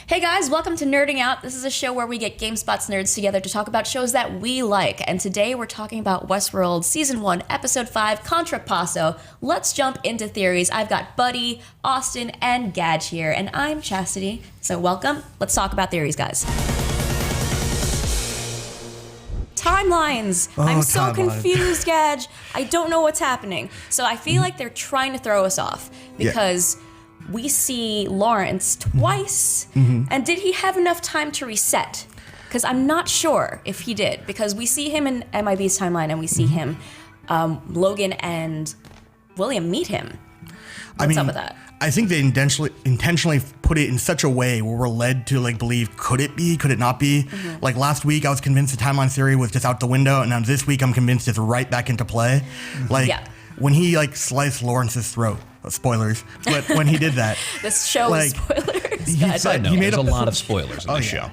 Hey guys, welcome to Nerding Out. This is a show where we get Gamespot's nerds together to talk about shows that we like. And today we're talking about Westworld Season 1, Episode 5, Contrapasso. Let's jump into theories. I've got Buddy, Austin, and Gadge here, and I'm Chastity. So welcome. Let's talk about theories, guys. Timelines. I'm so confused, Gadge. I don't know what's happening. So I feel like they're trying to throw us off because we see Lawrence twice. And did he have enough time to reset? Because I'm not sure if he did, because we see him in MIB's timeline and we see him, Logan and William meet him. What's up with that? I think they intentionally put it in such a way where we're led to believe, could it be, could it not be? Like last week I was convinced the timeline theory was just out the window, and now this week I'm convinced it's right back into play. When he sliced Lawrence's throat, spoilers, but when he did that. This show is spoilers. There's a lot of spoilers in this show.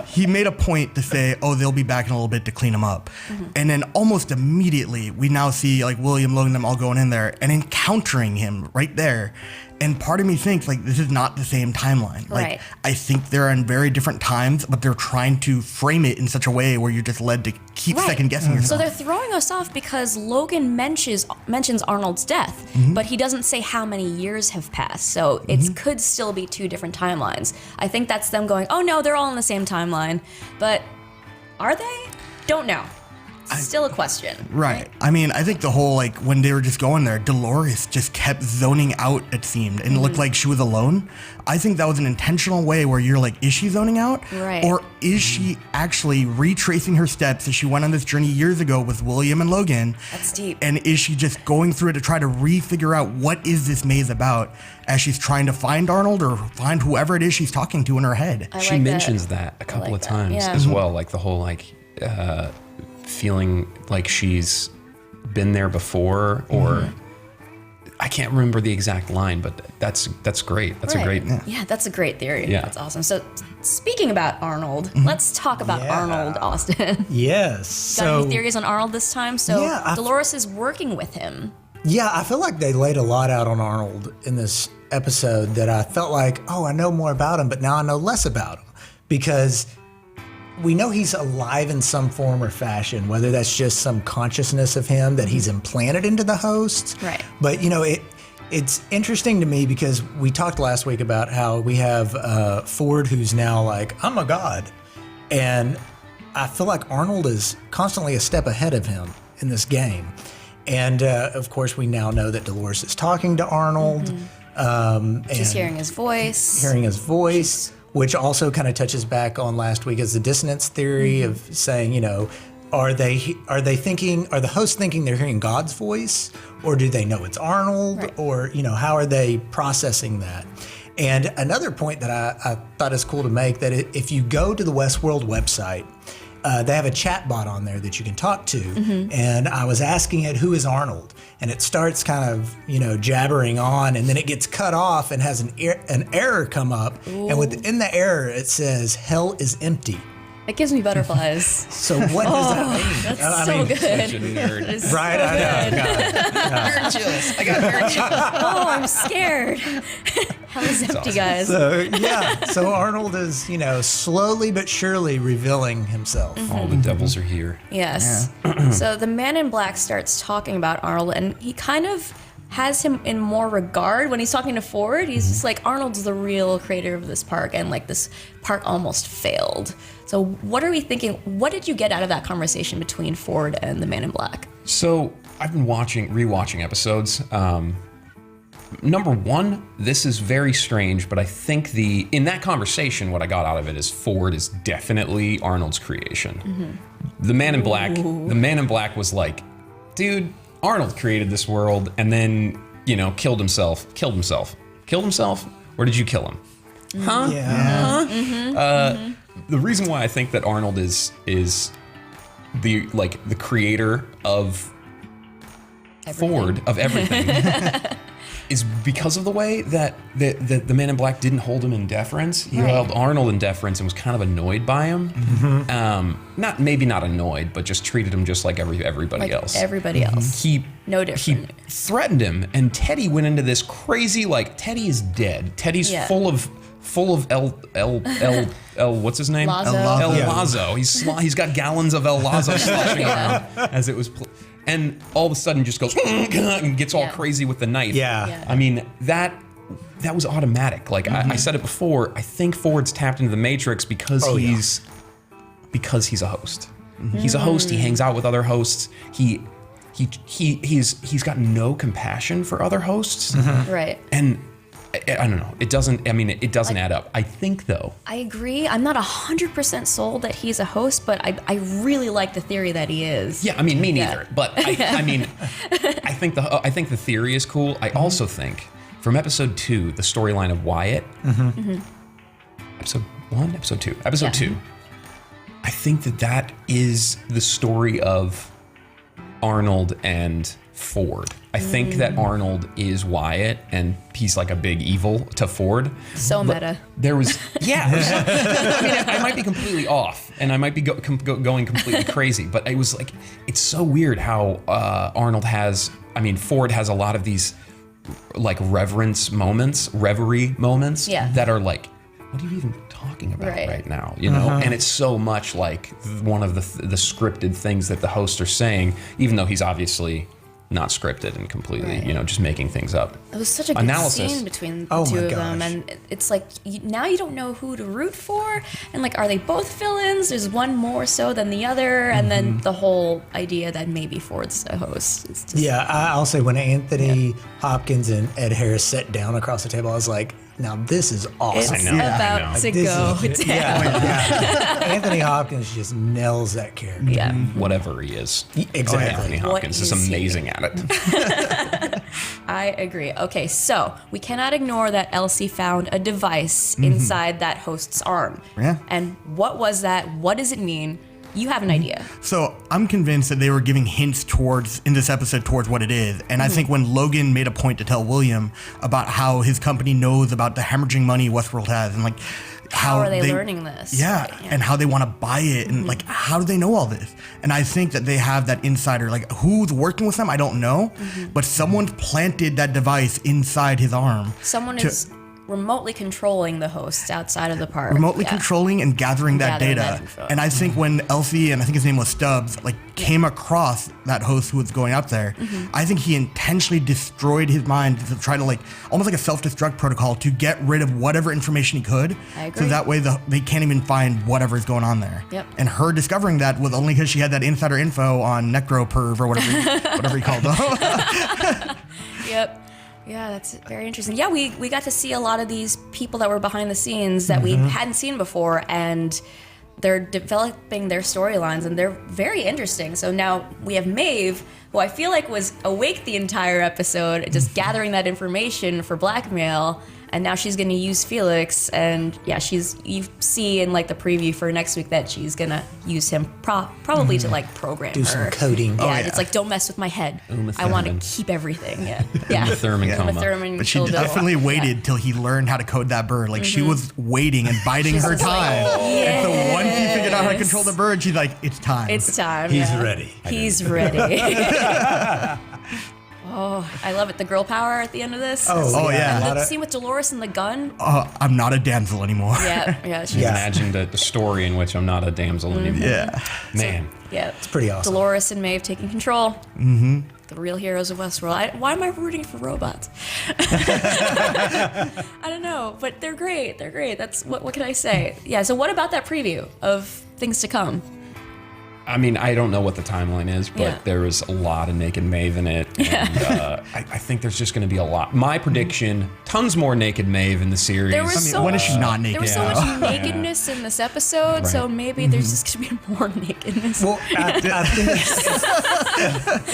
He made a point to say, they'll be back in a little bit to clean him up. And then almost immediately we now see William, Logan, them all going in there and encountering him right there. And part of me thinks this is not the same timeline. Right. I think they're in very different times, but they're trying to frame it in such a way where you're just led to keep second guessing yourself. So they're throwing us off because Logan mentions Arnold's death, but he doesn't say how many years have passed. So it could still be two different timelines. I think that's them going, oh no, they're all in the same timeline. But are they? Don't know. Still a question. Right. I mean, I think the whole, when they were just going there, Dolores just kept zoning out, it seemed, and looked like she was alone. I think that was an intentional way where you're is she zoning out? Right. Or is she actually retracing her steps as she went on this journey years ago with William and Logan? That's deep. And is she just going through it to try to re-figure out what is this maze about as she's trying to find Arnold or find whoever it is she's talking to in her head? She mentions that a couple of times as well, the whole, feeling like she's been there before, or I can't remember the exact line, but that's great. That's a great. Yeah, that's a great theory. Yeah. That's awesome. So speaking about Arnold, let's talk about Arnold, Austin. Yes. Got any theories on Arnold this time? So Dolores is working with him. Yeah, I feel like they laid a lot out on Arnold in this episode that I felt like, I know more about him, but now I know less about him, because we know he's alive in some form or fashion, whether that's just some consciousness of him that he's implanted into the hosts. Right. But, it's interesting to me because we talked last week about how we have Ford who's now I'm a god. And I feel like Arnold is constantly a step ahead of him in this game. And, of course, we now know that Dolores is talking to Arnold. She's hearing his voice. Which also kind of touches back on last week as the dissonance theory of saying, are the hosts thinking they're hearing God's voice, or do they know it's Arnold, or how are they processing that? And another point that I thought is cool to make, that if you go to the Westworld website, they have a chat bot on there that you can talk to, and I was asking it, who is Arnold? And it starts kind of, jabbering on, and then it gets cut off and has an error come up. Ooh. And within the error, it says, hell is empty. It gives me butterflies. So what does that mean? That's so good. Such a nerd. Right, I know. Nerd chills. I got nerd chills. I'm scared. Hell is empty, guys. So Arnold is, slowly but surely revealing himself. All the devils are here. Yes. So the Man in Black starts talking about Arnold, and he kind of has him in more regard when he's talking to Ford. He's just like, Arnold's the real creator of this park, and this park almost failed. So what are we thinking? What did you get out of that conversation between Ford and the Man in Black? So I've been rewatching episodes. Number one, this is very strange, but I think in that conversation, what I got out of it is Ford is definitely Arnold's creation. The Man in Black was like, dude, Arnold created this world and then, killed himself. Or did you kill him? Huh? Yeah. The reason why I think that Arnold is the creator of Ford, of everything, is because of the way that the Man in Black didn't hold him in deference. He held Arnold in deference and was kind of annoyed by him. Maybe not annoyed, but just treated him just like everybody else. Everybody else. No different. He threatened him, and Teddy went into this crazy, Teddy is dead. Teddy's full of full of what's his name? Lazo. El Yeah. Lazo. He's got gallons of El Lazo sloshing around as it was, and all of a sudden just goes and gets all crazy with the knife. Yeah. I mean that was automatic. Like I said it before. I think Ford's tapped into the Matrix because he's a host. He's a host. He hangs out with other hosts. He's got no compassion for other hosts. Right. And I don't know. It doesn't add up. I think though. I agree. I'm not 100% sold that he's a host, but I really like the theory that he is. Yeah, I mean, me neither. But I mean, I think the theory is cool. I also think from episode 2, the storyline of Wyatt. Episode 1, episode 2, episode 2. I think that is the story of Arnold and Ford. I think that Arnold is Wyatt and he's like a big evil to Ford. So meta. There was, I mean, I might be completely off and I might be going completely crazy, but it was like, it's so weird how Ford has a lot of these like reverie moments that are like, what are you even talking about right now? You know, and it's so much like one of the scripted things that the hosts are saying, even though he's obviously not scripted and completely, just making things up. It was such a good scene between the two of them, and it's like now you don't know who to root for, and like, are they both villains? There's one more so than the other, and then the whole idea that maybe Ford's a host. It's just, I'll say when Anthony Hopkins and Ed Harris sat down across the table, I was like, now this is awesome. It's about to go down. Anthony Hopkins just nails that character. Yeah. Whatever he is. Exactly. Anthony Hopkins is amazing at it. I agree. Okay, so we cannot ignore that Elsie found a device inside that host's arm. Yeah. And what was that? What does it mean? You have an idea. So I'm convinced that they were giving hints in this episode towards what it is. And I think when Logan made a point to tell William about how his company knows about the hemorrhaging money Westworld has and like how are they learning this? Yeah, and how they want to buy it and like how do they know all this? And I think that they have that insider, like who's working with them, I don't know, but someone's planted that device inside his arm. Someone is remotely controlling the hosts outside of the park. Remotely controlling and gathering that data. And I think when Elsie, and I think his name was Stubbs, like came across that host who was going up there, I think he intentionally destroyed his mind to try to like, almost like a self-destruct protocol to get rid of whatever information he could. I agree. So that way they can't even find whatever's going on there. Yep. And her discovering that was only because she had that insider info on Necroperv or whatever he called them. Yep. Yeah, that's very interesting. Yeah, we got to see a lot of these people that were behind the scenes that we hadn't seen before, and they're developing their storylines, and they're very interesting. So now we have Maeve, who I feel like was awake the entire episode, just gathering that information for blackmail, and now she's going to use Felix, and yeah, you see in like the preview for next week that she's going to use him probably to like program Do her. some coding. Yeah, it's like, don't mess with my head. I want to keep everything. Yeah. Uma Thurman coma. Thurman But she definitely waited till he learned how to code that bird. Like she was waiting and biding her just like, time. And so once he figured out how to yes. control the bird, she's like, it's time. It's time. He's yeah. ready. He's ready. Oh, I love it. The girl power at the end of this. Oh, yeah. And the scene with Dolores and the gun. I'm not a damsel anymore. Yeah. She's, Imagine the story in which I'm not a damsel anymore. Yeah. Man. Yeah. It's pretty awesome. Dolores and Maeve taking control. Mm-hmm. The real heroes of Westworld. Why am I rooting for robots? I don't know, but they're great. They're great. That's what can I say? Yeah. So what about that preview of things to come? I mean, I don't know what the timeline is, but there was a lot of naked Maeve in it. And, I think there's just going to be a lot. My prediction, tons more naked Maeve in the series. There was when is she not naked? There was so much nakedness in this episode, so maybe there's just going to be more nakedness. Well, I think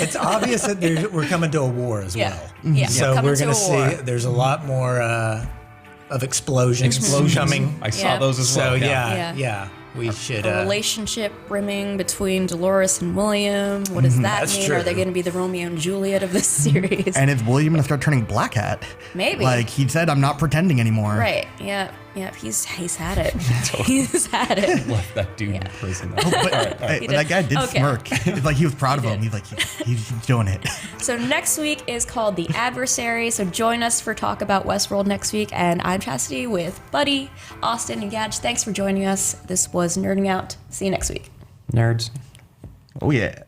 it's obvious that we're coming to a war as well. Yeah. So Coming we're going to war. see there's a lot more of explosions coming. I saw those as well. So yeah. We should. A relationship brimming between Dolores and William. What does that That's mean? true. Are they going to be the Romeo and Juliet of this series? And is William going to start turning black hat? Maybe. Like he said, I'm not pretending anymore. Right. Yeah. Yeah, he's had it. He's had it. Left that dude in prison. But that guy did smirk. It's like he was proud of him. He's like, he's doing it. So next week is called The Adversary. So join us for talk about Westworld next week. And I'm Chastity with Buddy, Austin, and Gadge. Thanks for joining us. This was Nerding Out. See you next week. Nerds. Oh, yeah.